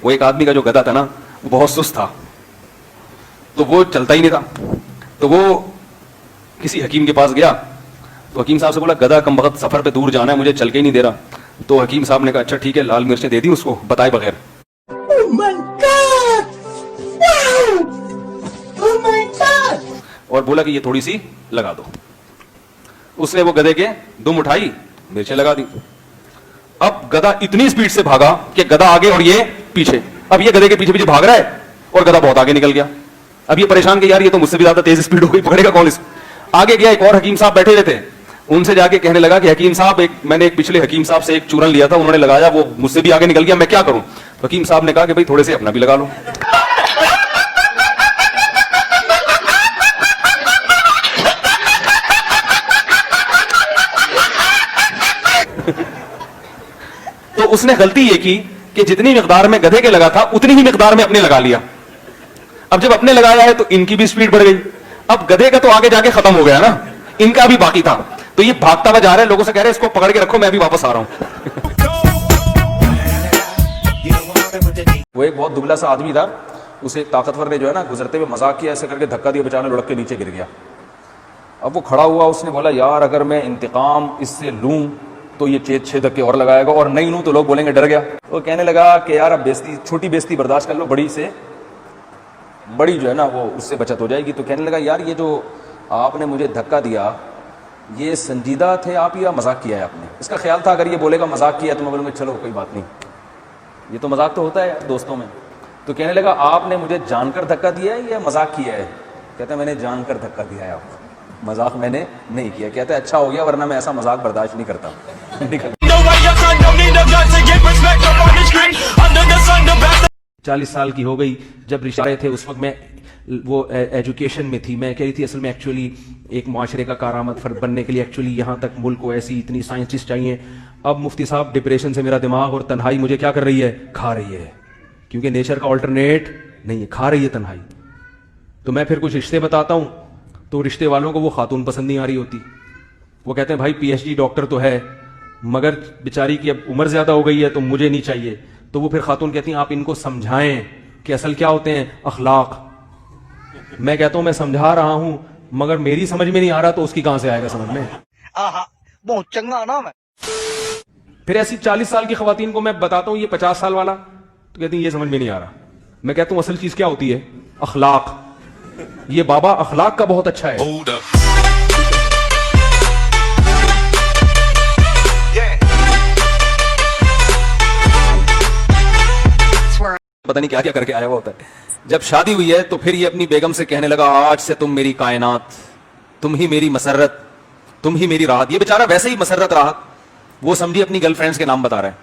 वो एक आदमी का जो गधा था ना वो बहुत सुस्त था, तो वो चलता ही नहीं था। तो वो किसी हकीम के पास गया, तो हकीम साहब से बोला गधा कम वक्त सफर पे दूर जाना है, मुझे चल के ही नहीं दे रहा। तो हकीम साहब ने कहा अच्छा ठीक है, लाल मिर्चें दे दी उसको बताए बगैर। और बोला कि ये थोड़ी सी लगा दो। उसने वो गधे के दुम उठाई, मिर्चें लगा दी। अब गधा इतनी स्पीड से भागा कि गधा आगे और ये पीछे। अब ये गधे के पीछे पीछे भाग रहा है और गधा बहुत आगे निकल गया। अब ये परेशान कि यार ये तो मुझसे भी ज्यादा तेज स्पीड हो गई, पकड़ेगा कौन इस। आगे गया, एक और हकीम साहब बैठे हुए थे, उनसे जाके कहने लगा कि हकीम साहब मैंने एक पिछले हकीम साहब से एक चूरन लिया था, उन्होंने लगाया, वो मुझसे भी आगे निकल गया, मैं क्या करूं। तो हकीम साहब ने कहा कि भाई थोड़े से अपना भी लगा लो। तो उसने गलती ये की कि जितनी मिकदार में गधे के लगा था उतनी ही मिकदार में अपने लगा लिया। अब जब अपने लगाया है तो इनकी भी स्पीड बढ़ गई। अब गधे का तो आगे जाके खत्म हो गया ना, इनका भी बाकी था। तो ये भागता हुआ जा रहा है, लोगों से कह रहे हैं इसको पकड़ के रखो, मैं भी वापस आ रहा हूं। वो एक बहुत दुबला सा आदमी था, उसे एक ताकतवर ने जो है ना गुजरते हुए मजाक किया, ऐसे करके धक्का दिया, बेचारा लुढ़क के नीचे गिर गया। अब वो खड़ा हुआ, उसने बोला यार अगर मैं इंतकाम इससे लूं तो ये 6 धक्के और लगाएगा, और नहीं लूं तो लोग बोलेंगे डर गया। वो कहने लगा कि यार अब बेइज्जती, छोटी बेइज्जती बर्दाश्त कर लो, बड़ी से बड़ी जो है ना वो उससे बचत हो जाएगी। तो कहने लगा यार ये जो आपने मुझे धक्का दिया ये संजीदा थे आप या मजाक किया है आपने। इसका ख्याल था अगर ये बोलेगा मजाक किया तो मैं बोलूँगा चलो कोई बात नहीं, ये तो मजाक तो होता है दोस्तों में। तो कहने लगा आपने मुझे जानकर धक्का दिया है या मजाक किया है। कहता है मैंने जानकर धक्का दिया है आपको, मजाक मैंने नहीं किया। कहता है अच्छा हो गया, वरना मैं ऐसा मजाक बर्दाश्त नहीं करता। 40 साल की हो गई जब रिश्ते थे, उस वक्त मैं वो एजुकेशन में थी। मैं कह रही थी असल में एक्चुअली एक मुआशरे का कारामद फर्द बनने के लिए एक्चुअली यहाँ तक मुल्क को ऐसी इतनी साइंटिस्ट चाहिए। अब मुफ्ती साहब डिप्रेशन से मेरा दिमाग और तन्हाई मुझे क्या कर रही है, खा रही है, क्योंकि नेचर का ऑल्टरनेट नहीं है, खा रही है तन्हाई। तो मैं फिर कुछ रिश्ते बताता हूँ, तो रिश्ते वालों को वो खातून पसंद नहीं आ रही होती। वो कहते हैं भाई PhD डॉक्टर तो है मगर बेचारी की अब उम्र ज्यादा हो गई है तो मुझे नहीं चाहिए। तो वो फिर खातून कहती हैं आप इनको समझाएं कि असल क्या होते हैं अखलाक। मैं कहता हूं मैं समझा रहा हूं मगर मेरी समझ में नहीं आ रहा, तो उसकी कहां से आएगा समझ में। बहुत चंगा ना मैं। फिर ऐसी 40 साल की खवातीन को मैं बताता हूं ये 50 साल वाला, तो कहती है ये समझ में नहीं आ रहा। मैं कहता हूं असल चीज क्या होती है, अखलाक। ये बाबा अखलाक का बहुत अच्छा है। पता नहीं क्या क्या करके आया हुआ होता है। जब शादी हुई है तो फिर ये अपनी बेगम से कहने लगा आज से तुम मेरी कायनात, तुम ही मेरी मसरत, तुम ही मेरी राहत। ये बेचारा वैसे ही मसरत राहत वो समझी अपनी गर्लफ्रेंड्स के नाम बता रहा है।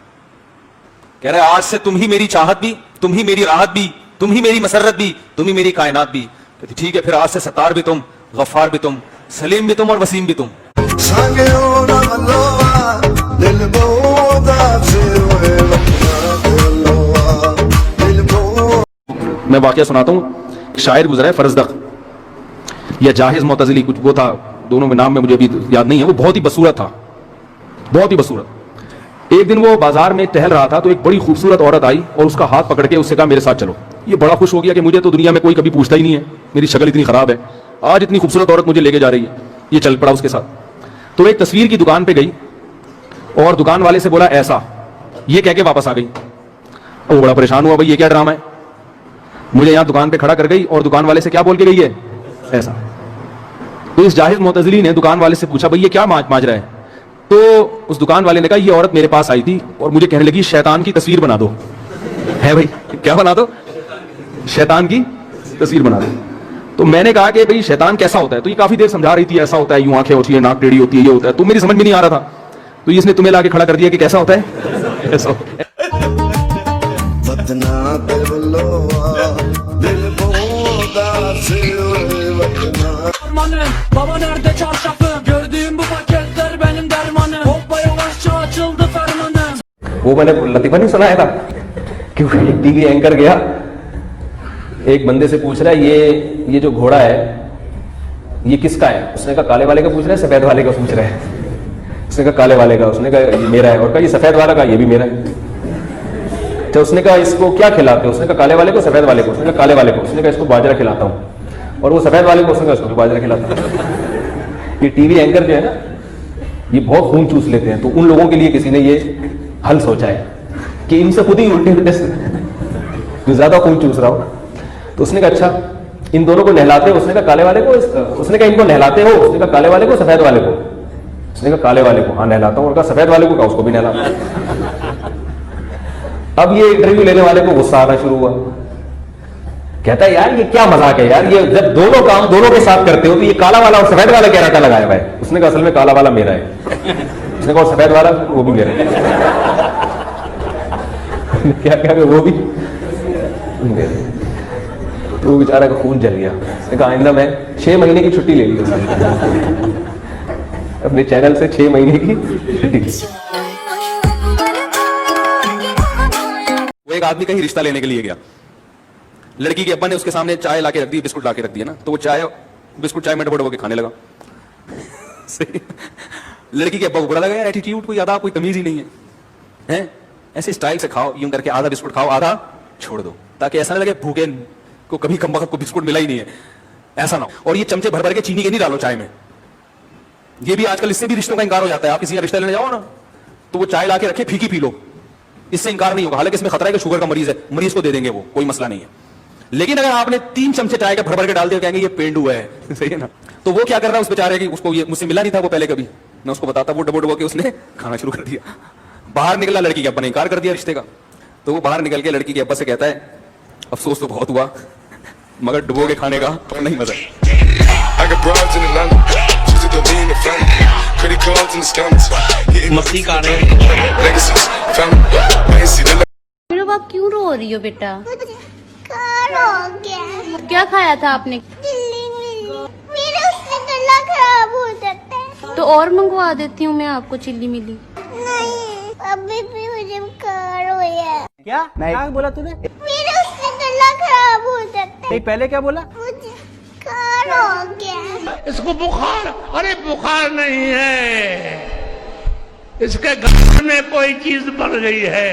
कह रहा है आज से तुम ही मेरी चाहत भी, तुम ही मेरी राहत भी, तुम ही मेरी मसरत भी, तुम ही मेरी कायनात भी। कहती ठीक है फिर आज से सत्तार भी तुम, गफ्फार भी तुम, सलीम भी तुम और वसीम भी तुम। मैं वाकया सुनाता हूँ। शायर गुजरा है फरजदक या जाहिज मोतजिली कुछ वो था, दोनों में नाम में मुझे अभी याद नहीं है। वो बहुत ही बसूरत था, बहुत ही बसूरत। एक दिन वो बाजार में टहल रहा था तो एक बड़ी खूबसूरत औरत आई और उसका हाथ पकड़ के उससे कहा मेरे साथ चलो। ये बड़ा खुश हो गया कि मुझे तो दुनिया में कोई कभी पूछता ही नहीं है, मेरी शक्ल इतनी खराब है, आज इतनी खूबसूरत औरत मुझे लेके जा रही है। ये चल पड़ा उसके साथ। तो एक तस्वीर की दुकान पे गई और दुकान वाले से बोला ऐसा, ये कह के वापस आ गई। वो बड़ा परेशान हुआ, भाई ये क्या ड्रामा है, मुझे यहां दुकान पे खड़ा कर गई और दुकान वाले से क्या बोल के गई है, ऐसा। तो इस जाहिज मोतजिली ने दुकान वाले से पूछा भाई ये क्या माजरा है। तो उस दुकान वाले ने कहा ये औरत मेरे पास आई थी और मुझे कहने लगी शैतान की तस्वीर बना दो। है भाई क्या बना दो, शैतान की तस्वीर बना दो। तो मैंने कहा कि भाई शैतान कैसा होता है। तो ये काफी देर समझा रही थी ऐसा होता है, यूं आंखें होती है, नाक टेढ़ी होती है, ये होता है। तो मेरी समझ में नहीं आ रहा था, तो इसने तुम्हें लाके खड़ा कर दिया कि कैसा होता है, ऐसा होता है। Baba nerede çarşafım? Gördüğüm bu paketler benim dermanım. Hoppa yavaşça açıldı fermanım. वो मैंने लतीफा नहीं सुनाया था कि एक टीवी एंकर गया, एक बंदे से पूछ रहा है ये जो घोड़ा है ये किसका है। उसने कहा काले वाले का पूछ रहा है, सफेद वाले का पूछ रहा है। उसने कहा काले वाले का, उसने कहा ये मेरा है। और कहा ये सफेद वाला का, ये भी मेरा है। अच्छा, उसने कहा इसको क्या खिलाते हो? उसने कहा काले वाले को, सफेद वाले को। उसने कहा काले वाले को। उसने कहा इसको बाजरा खिलाता हूँ। और वो सफेद वाले को, उसने कहा इसको भी बाजरा खिलाता हूँ। ये टीवी एंकर जो है ना, ये बहुत खून चूस लेते हैं, तो उन लोगों के लिए किसी ने ये हल सोचा है कि इनसे खुद ही उल्टे उल्टे जो ज्यादा खून चूस रहा हो। तो उसने कहा अच्छा इन दोनों को नहलाते हो? उसने कहा काले वाले को। उसने कहा इनको नहलाते हो? उसने कहा काले वाले को, सफेद वाले को। उसने कहा काले वाले को। हाँ नहलाता हूँ। और कहा सफेद वाले को? कहा उसको भी नहलाता हूँ। अब ये इंटरव्यू लेने वाले को गुस्सा आना शुरू हुआ। कहता है यार ये क्या मजाक है यार, ये जब दोनों काम दोनों के साथ करते हो तो ये काला वाला और सफेद वाला क्या रटा लगाया हुआ है? उसने कहा असल में काला वाला मेरा है। उसने कहा सफेद वाला? वो भी मेरा है। क्या क्या वो भी मेरा। तो वो बेचारा का खून जल गया। उसने कहा आइंदा मैं 6 महीने की छुट्टी ले ली अपने चैनल से, 6 महीने की छुट्टी। वो एक आदमी कहीं रिश्ता लेने के लिए गया। लड़की के अब्बा ने उसके सामने चाय लाके रख दी, बिस्कुट लाके रख दिया ना, तो वो चाय बिस्कुट चाय में डबो के खाने लगा। लड़की के अब्बा को बुरा लगा, यार एटीट्यूड कोई आधा, कोई तमीज ही नहीं है, हैं? ऐसे स्टाइल से खाओ, यूं करके आधा बिस्कुट खाओ आधा छोड़ दो, ताकि ऐसा ना लगे भूखे को कभी कम वक्त को बिस्कुट मिला ही नहीं है, ऐसा ना हो। और ये चमचे भर भर के चीनी के नहीं डालो चाय में। ये भी आजकल इससे भी रिश्तों का इंकार हो जाता है। आप किसी का रिश्ता लेने जाओ ना तो वो चाय लाके रखे फीकी पी लो, इससे इंकार नहीं होगा। हालांकि इसमें खतरा है कि शुगर का मरीज है, मरीज को दे देंगे वो, कोई मसला नहीं है। लेकिन अगर आपने 3 चमचे चाय के भर भर के डाल दिया, कहेंगे ये पेंडू है। सही है ना? तो वो क्या कर रहा है उस बेचारे की, उसको ये मुझसे मिला नहीं था वो पहले कभी, मैं उसको बताता, वो डबो डबो के उसने खाना शुरू कर दिया। बाहर निकला, लड़की के अब्बा ने इंकार कर दिया रिश्ते का। तो वो बाहर निकल के लड़की के अब्बा से कहता है अफसोस तो बहुत हुआ, मगर डुबो के खाने का नहीं मजा। मस्ती कर रहे हैं। आप क्यों रो रही हो बेटा? कार हो गया। क्या खाया था आपने? मेरा उससे गला खराब हो जाता है। तो और मंगवा देती हूँ मैं आपको चिल्ली मिली। नहीं, अभी भी मुझे कार हो गया। क्या क्या बोला तूने? मेरा उससे गला खराब हो जाता है। नहीं पहले क्या बोला? मुझे कार हो गया। इसको बुखार, अरे बुखार नहीं है, इसके घर में कोई चीज बढ़ गई है।